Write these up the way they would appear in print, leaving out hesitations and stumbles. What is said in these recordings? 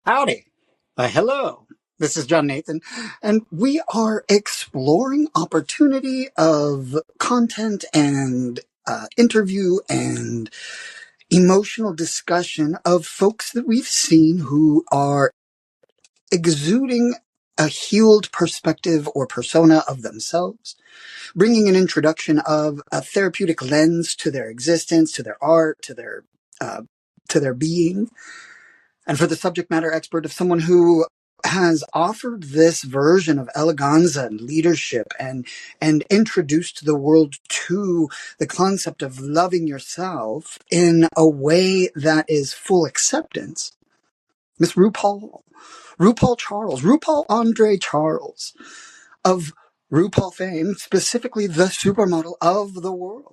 Howdy. Hello. This is John Nathan, and we are exploring opportunity of content and interview and emotional discussion of folks that we've seen who are exuding a healed perspective or persona of themselves, bringing an introduction of a therapeutic lens to their existence, to their art, uh, to their being. And for the subject matter expert of someone who has offered this version of eleganza and leadership and introduced the world to the concept of loving yourself in a way that is full acceptance, Miss Rupaul Andre Charles of RuPaul fame, specifically the supermodel of the world.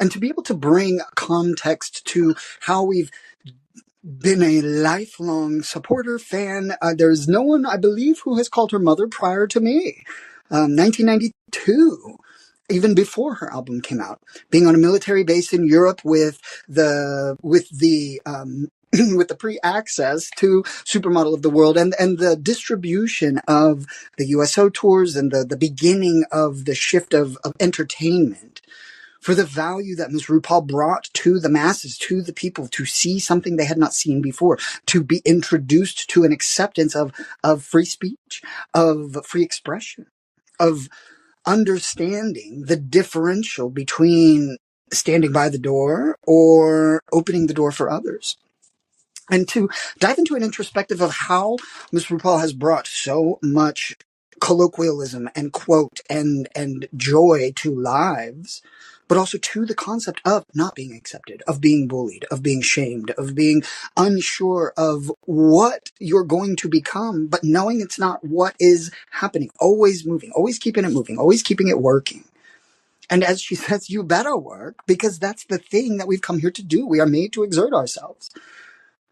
And to be able to bring context to how we've been a lifelong supporter, fan. There's no one, I believe, who has called her mother prior to me. 1992, even before her album came out, being on a military base in Europe with the with the pre-access to Supermodel of the World and the distribution of the USO tours and the beginning of the shift of entertainment, for the value that Ms. RuPaul brought to the masses, to the people, to see something they had not seen before, to be introduced to an acceptance of free speech, of free expression, of understanding the differential between standing by the door or opening the door for others. And to dive into an introspective of how Ms. RuPaul has brought so much colloquialism and quote and joy to lives, but also to the concept of not being accepted, of being bullied, of being shamed, of being unsure of what you're going to become, but knowing it's not what is happening, always moving, always keeping it moving, always keeping it working. And as she says, you better work, because that's the thing that we've come here to do. We are made to exert ourselves.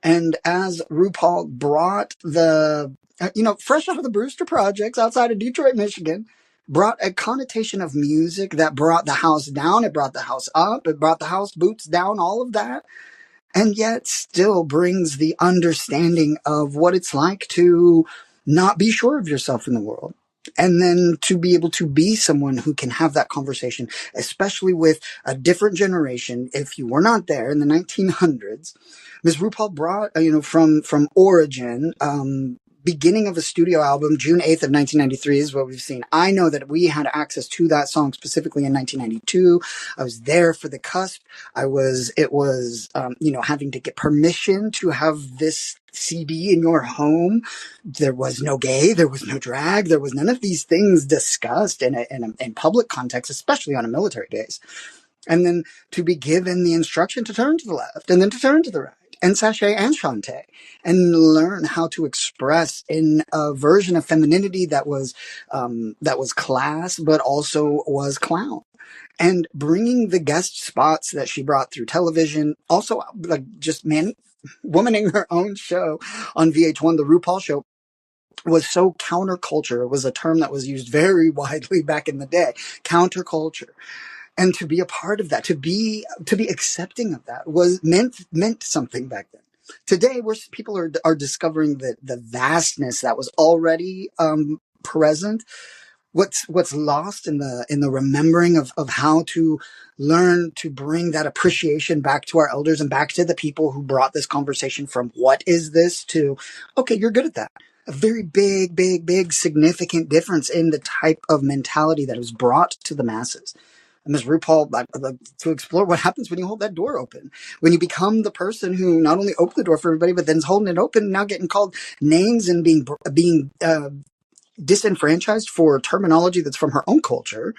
And as RuPaul brought fresh out of the Brewster projects outside of Detroit, Michigan, brought a connotation of music that brought the house down, it brought the house up, it brought the house boots down, all of that, and yet still brings the understanding of what it's like to not be sure of yourself in the world. And then to be able to be someone who can have that conversation, especially with a different generation. If you were not there in the 1900s, Ms. RuPaul brought, from origin, beginning of a studio album, June 8th of 1993 is what we've seen. I know that we had access to that song specifically in 1992. I was there for the cusp. It was having to get permission to have this CD in your home. There was no gay, there was no drag, there was none of these things discussed in public context, especially on a military base. And then to be given the instruction to turn to the left and then to turn to the right and sashay and shantay and learn how to express in a version of femininity that was class, but also was clown. And bringing the guest spots that she brought through television, also like just womaning her own show on VH1, the RuPaul show, was so counterculture. It was a term that was used very widely back in the day, counterculture. And to be a part of that, to be accepting of that was meant something back then. Today, people are discovering the vastness that was already present. What's lost in the remembering of how to learn to bring that appreciation back to our elders and back to the people who brought this conversation from what is this to, okay, you're good at that. A very big, significant difference in the type of mentality that was brought to the masses. And Ms. RuPaul, to explore what happens when you hold that door open, when you become the person who not only opened the door for everybody, but then is holding it open, and now getting called names and being disenfranchised for terminology that's from her own culture,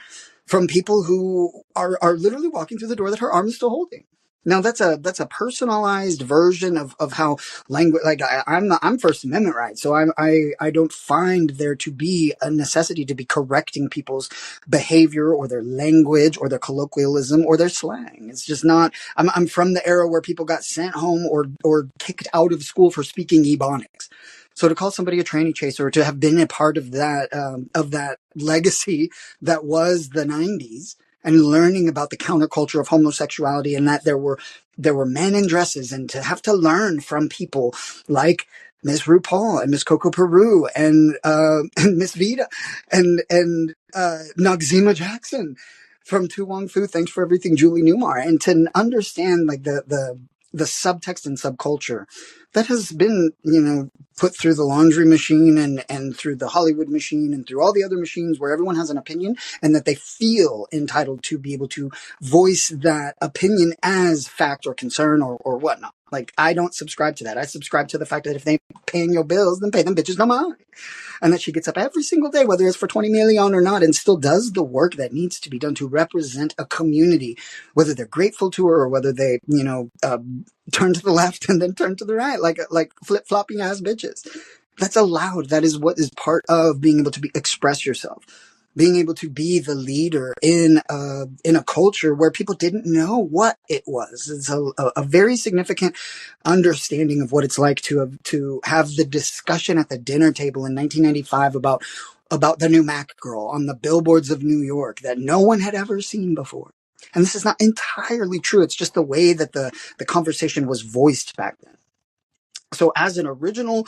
from people who are literally walking through the door that her arm is still holding. Now that's a personalized version of how language, like I'm First Amendment right. So I don't find there to be a necessity to be correcting people's behavior or their language or their colloquialism or their slang. It's just not, I'm from the era where people got sent home or kicked out of school for speaking Ebonics. So to call somebody a tranny chaser, or to have been a part of that legacy that was the 90s, and learning about the counterculture of homosexuality, and that there were men in dresses, and to have to learn from people like Miss Rupaul and Miss Coco Peru and Miss Vita and Noxzema Jackson from Tu Wong Fu. Thanks for everything, Julie Newmar. And to understand like the subtext and subculture that has been, put through the laundry machine and through the Hollywood machine and through all the other machines where everyone has an opinion and that they feel entitled to be able to voice that opinion as fact or concern or whatnot. Like, I don't subscribe to that. I subscribe to the fact that if they ain't paying your bills, then pay them bitches no mind. And that she gets up every single day, whether it's for 20 million or not, and still does the work that needs to be done to represent a community, whether they're grateful to her or whether they, turn to the left and then turn to the right, like flip-flopping ass bitches. That's allowed. That is what is part of being able to express yourself. Being able to be the leader in a culture where people didn't know what it was. It's a very significant understanding of what it's like to have the discussion at the dinner table in 1995 about the new Mac girl on the billboards of New York that no one had ever seen before. And this is not entirely true. It's just the way that the conversation was voiced back then. So as an original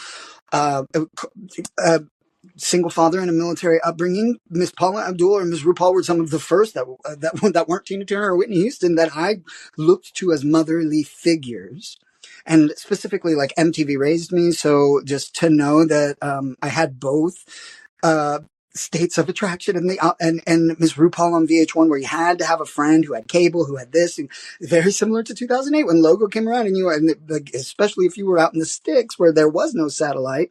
single father in a military upbringing, Miss Paula Abdul and Miss Rupaul were some of the first that weren't Tina Turner or Whitney Houston that I looked to as motherly figures. And specifically, like, MTV raised me, so just to know that I had both states of attraction and Miss Rupaul on VH1, where you had to have a friend who had cable, who had this, and very similar to 2008 when Logo came around, and especially if you were out in the sticks where there was no satellite,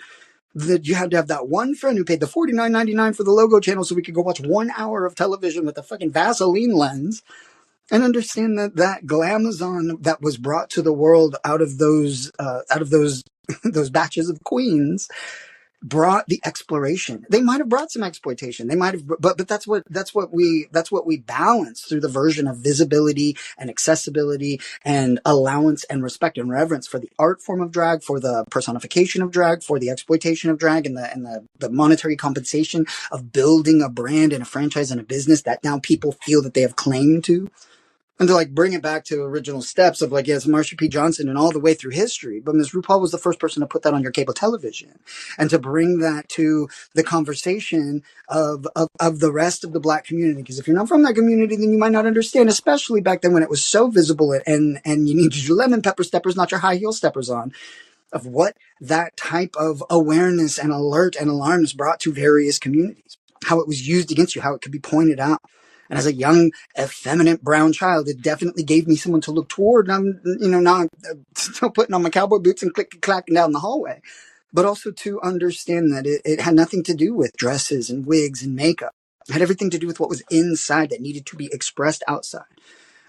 that you had to have that one friend who paid the $49.99 for the Logo channel so we could go watch 1 hour of television with a fucking Vaseline lens and understand that glamazon that was brought to the world out of those those batches of queens brought the exploration. They might have brought some exploitation. They might have, but that's what we balance through the version of visibility and accessibility and allowance and respect and reverence for the art form of drag, for the personification of drag, for the exploitation of drag, and the monetary compensation of building a brand and a franchise and a business that now people feel that they have claim to. And to like bring it back to original steps of like, yes, Marsha P. Johnson and all the way through history. But Ms. RuPaul was the first person to put that on your cable television and to bring that to the conversation of the rest of the Black community. Because if you're not from that community, then you might not understand, especially back then when it was so visible and you needed your lemon pepper steppers, not your high heel steppers on, of what that type of awareness and alert and alarms brought to various communities, how it was used against you, how it could be pointed out. And as a young, effeminate brown child, it definitely gave me someone to look toward. And I'm, not still putting on my cowboy boots and clacking down the hallway, but also to understand that it had nothing to do with dresses and wigs and makeup. It had everything to do with what was inside that needed to be expressed outside.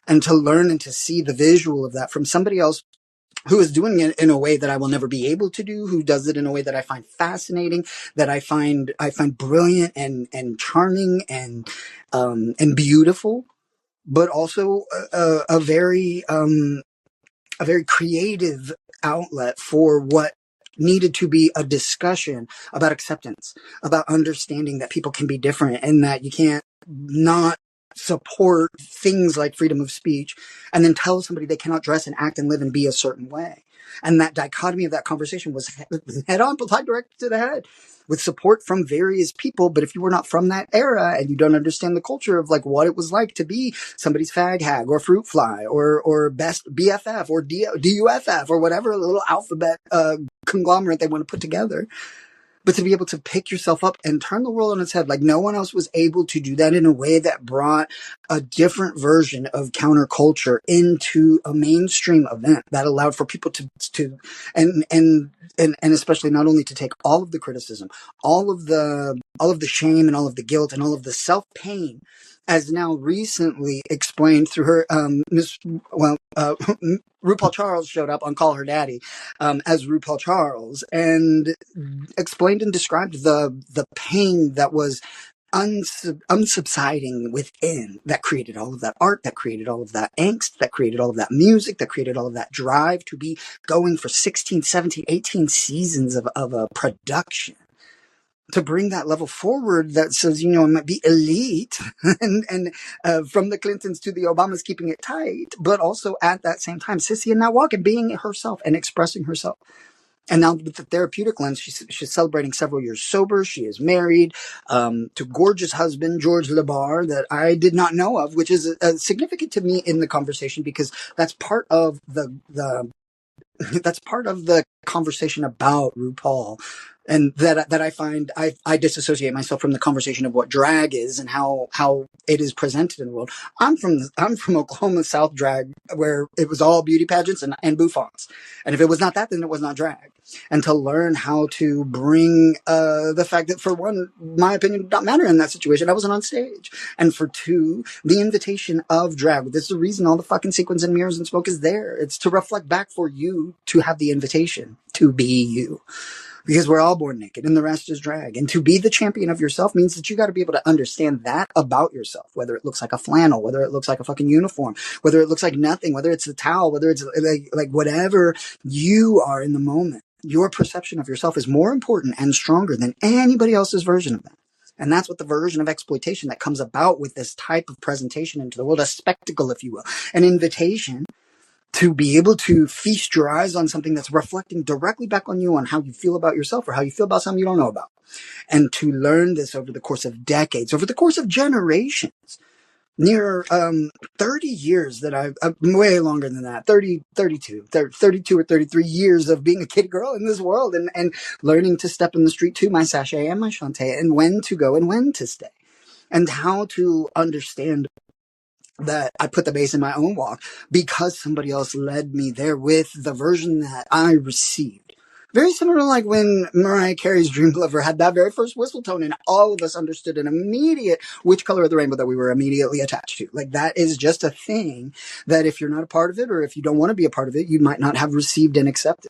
And to learn and to see the visual of that from somebody else who is doing it in a way that I will never be able to do, who does it in a way that I find fascinating, that I find brilliant and charming and beautiful, but also a very creative outlet for what needed to be a discussion about acceptance, about understanding that people can be different and that you can't not support things like freedom of speech and then tell somebody they cannot dress and act and live and be a certain way. And that dichotomy of that conversation was head on, applied directly to the head with support from various people. But if you were not from that era and you don't understand the culture of like what it was like to be somebody's fag hag or fruit fly or best BFF or DUFF or whatever little alphabet conglomerate they want to put together, but to be able to pick yourself up and turn the world on its head, like no one else was able to do that in a way that brought a different version of counterculture into a mainstream event that allowed for people to and especially not only to take all of the criticism, all of the shame and all of the guilt and all of the self-pain, as now recently explained through her RuPaul Charles showed up on Call Her Daddy as RuPaul Charles and explained and described the pain that was unsubsiding within, that created all of that art, that created all of that angst, that created all of that music, that created all of that drive to be going for 16, 17, 18 seasons of a production. To bring that level forward that says, it might be elite and from the Clintons to the Obamas keeping it tight, but also at that same time, Sissy and now walking, being herself and expressing herself. And now with the therapeutic lens, she's celebrating several years sober. She is married to gorgeous husband, George Labar, that I did not know of, which is significant to me in the conversation because that's part of the that's part of the conversation about RuPaul. And that I find I disassociate myself from the conversation of what drag is and how it is presented in the world. I'm from Oklahoma South drag, where it was all beauty pageants and bouffants. And if it was not that, then it was not drag. And to learn how to bring the fact that, for one, my opinion did not matter in that situation. I wasn't on stage. And for two, the invitation of drag. This is the reason all the fucking sequins and mirrors and smoke is there. It's to reflect back for you to have the invitation to be you. Because we're all born naked and the rest is drag. And to be the champion of yourself means that you got to be able to understand that about yourself, whether it looks like a flannel, whether it looks like a fucking uniform, whether it looks like nothing, whether it's a towel, whether it's like whatever you are in the moment. Your perception of yourself is more important and stronger than anybody else's version of that. And that's what the version of exploitation that comes about with this type of presentation into the world, a spectacle, if you will, an invitation to be able to feast your eyes on something that's reflecting directly back on you on how you feel about yourself or how you feel about something you don't know about. And to learn this over the course of decades, over the course of generations, near 30 years that I'm way longer than that, 32 or 33 years of being a kid girl in this world and learning to step in the street to my sachet and my shantae and when to go and when to stay and how to understand that I put the bass in my own walk because somebody else led me there with the version that I received. Very similar to like when Mariah Carey's Dream Lover had that very first whistle tone and all of us understood an immediate which color of the rainbow that we were immediately attached to. Like that is just a thing that if you're not a part of it or if you don't want to be a part of it, you might not have received and accepted.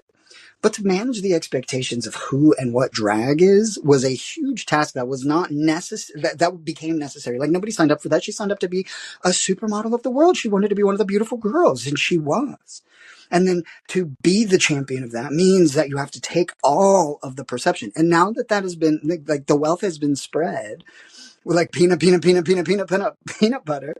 But to manage the expectations of who and what drag is was a huge task that was not necessary, that became necessary. Like nobody signed up for that. She signed up to be a supermodel of the world. She wanted to be one of the beautiful girls, and she was. And then to be the champion of that means that you have to take all of the perception. And now that has been, like the wealth has been spread, with like peanut butter,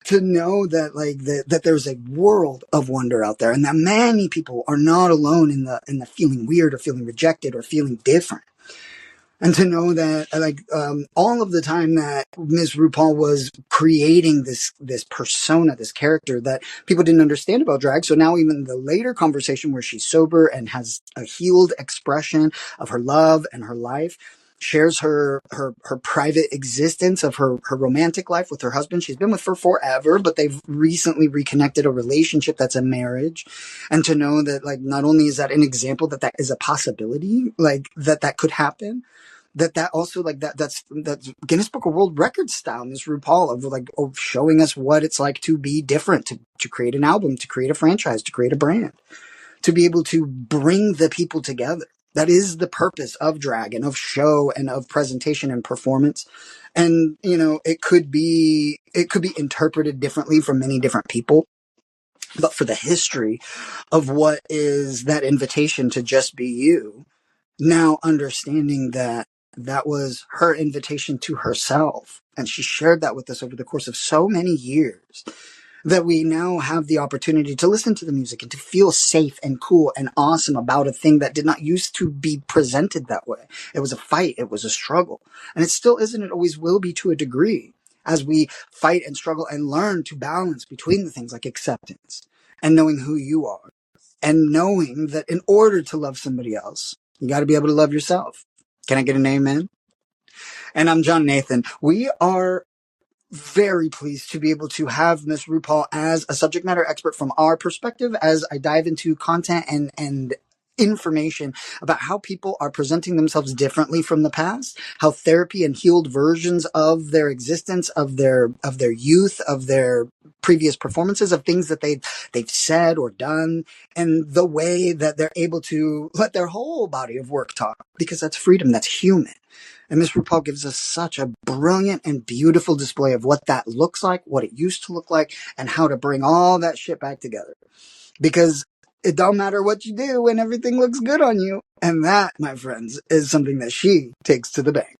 to know that that there's a world of wonder out there and that many people are not alone in the feeling weird or feeling rejected or feeling different. And to know that all of the time that Ms. RuPaul was creating this persona, this character that people didn't understand about drag. So now even the later conversation where she's sober and has a healed expression of her love and her life, shares her private existence of her romantic life with her husband. She's been with for forever, but they've recently reconnected a relationship that's a marriage. And to know that not only is that an example that is a possibility, that could happen, that also that's Guinness Book of World Records style, Ms. RuPaul of showing us what it's like to be different, to create an album, to create a franchise, to create a brand, to be able to bring the people together. That is the purpose of drag and of show and of presentation and performance. And, it could be interpreted differently from many different people. But for the history of what is that invitation to just be you, now understanding that was her invitation to herself. And she shared that with us over the course of so many years, that we now have the opportunity to listen to the music and to feel safe and cool and awesome about a thing that did not used to be presented that way. It was a fight. It was a struggle. And it still isn't. It always will be to a degree as we fight and struggle and learn to balance between the things like acceptance and knowing who you are and knowing that in order to love somebody else, you got to be able to love yourself. Can I get an amen? And I'm John Nathan. We are very pleased to be able to have Miss RuPaul as a subject matter expert from our perspective as I dive into content and information about how people are presenting themselves differently from the past, how therapy and healed versions of their existence, of their youth, of their previous performances, of things that they've said or done, and the way that they're able to let their whole body of work talk, because that's freedom, that's human. And Miss RuPaul gives us such a brilliant and beautiful display of what that looks like, what it used to look like, and how to bring all that shit back together. Because it don't matter what you do when everything looks good on you. And that, my friends, is something that she takes to the bank.